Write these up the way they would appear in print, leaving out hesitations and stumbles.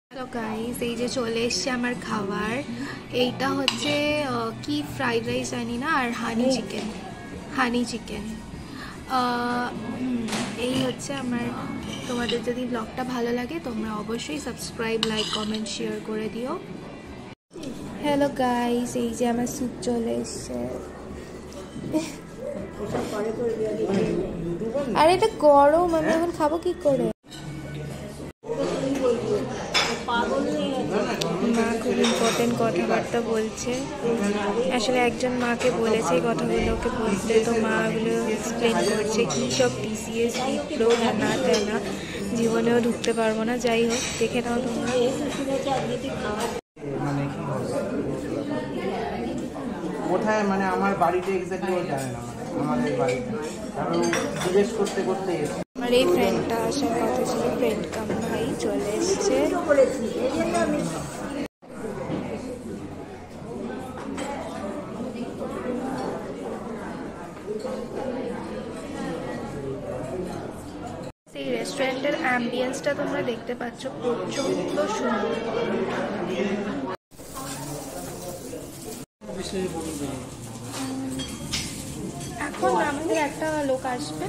Hello guys, এই যে চলে এসছে আমার খাবার। এইটা হচ্ছে কি ফ্রাইড রাইস জানি না, আর হানি চিকেন। এই হচ্ছে আমার। তোমাদের যদি ব্লগটা ভালো লাগে তোমরা অবশ্যই সাবস্ক্রাইব, লাইক, কমেন্ট, শেয়ার করে দিও। হ্যালো গাইস, এই যে আমার স্যুপ চলে এসছে। আর এটা গরম, আমি এখন খাবো কি করে? মা খুব ইম্পর্টেন্ট কথাবার্তা বলছে। আসলে একজন মাকে বলেছে এই কথাগুলো ওকে বলতে, তো মা ওগুলো এক্সপ্লেন করছে কী সব টিসিএস লিখলো, না তেনা জীবনেও ঢুকতে পারবো না। যাই হোক, দেখে নাও তোমরা। কোথায় মানে আমার বাড়িতে এক্স্যাক্টলি ও জানে না, আমাদের বাড়িতে আমি জিজ্ঞেস করতে করতে আমার এই ফ্রেন্ডটা আসার কথা ছিল, ফ্রেন্ড কাম ভাই চলে এসছে। এই রেস্টুরেন্টের অ্যাম্বিয়েন্সটা তোমরা দেখতে পাচ্ছ, প্রচন্ড সুন্দর। এখন আমাদের একটা লোক আসবে।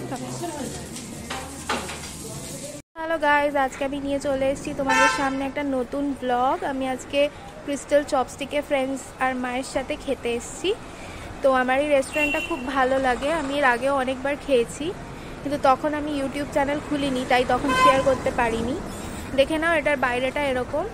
হ্যালো গাইজ, আজকে আমি নিয়ে চলে এসেছি তোমাদের সামনে একটা নতুন ব্লগ। আমি আজকে ক্রিস্টাল চপস্টিকে ফ্রেন্ডস আর মায়ের সাথে খেতে এসেছি। তো আমার এই রেস্টুরেন্টটা খুব ভালো লাগে। আমি এর আগেও অনেকবার খেয়েছি, কিন্তু তখন আমি ইউটিউব চ্যানেল খুলিনি, তাই তখন শেয়ার করতে পারিনি। দেখে নাও, এটার বাইরেটা এরকম।